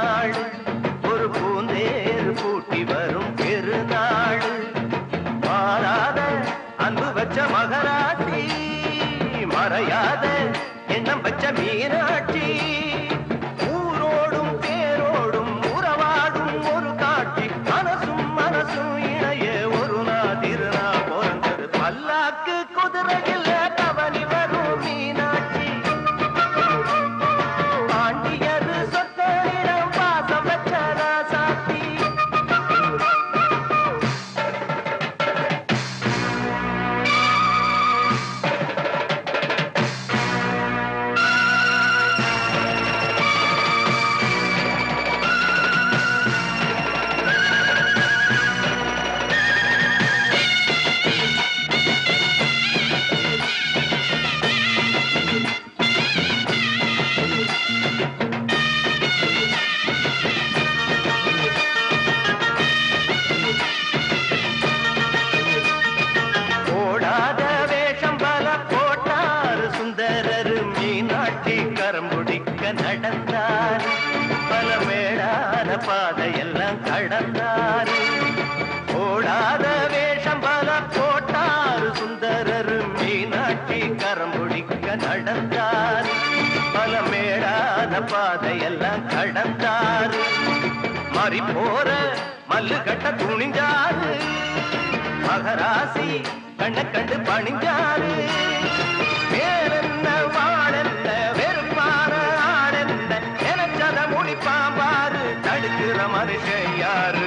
நாள் ஒரு பூந்தேர் பூட்டி வரும் பெருநாள் மாறாத அன்பு வச்ச மகராட்சி மறையாத எண்ணம் வச்ச மீனாட்சி ஊரோடும் தேரோடும் உறவாடும் ஒரு காட்சி மனசும் மனசும் இணைய ஒரு நாதிருநா பிறந்தது பல்லாக்கு குதிரையில் கவனி வரும் மீனாட்சி பாண்டியரு சொத்தரிடம் பாசம் வச்ச ராசாத்தி நடந்தார் பல மேடான பாதையெல்லாம் கடந்தார் ஓடாத வேஷம் பல போட்டார் சுந்தரர் மீனாட்சி கரம்புடிக்க நடந்தார் பல மேடான பாதையெல்லாம் கடந்தார் மாறி போற மல்லு கட்ட துணிஞ்சாரு மகராசி கண்ண கண்டு பணிஞ்சாரு வேறென்ன வாழென்ன வெறுப்பான ஆடென்ன நினைச்சத முடிப்பாம்பாரு தடுக்கிற மனுஷன் யாரு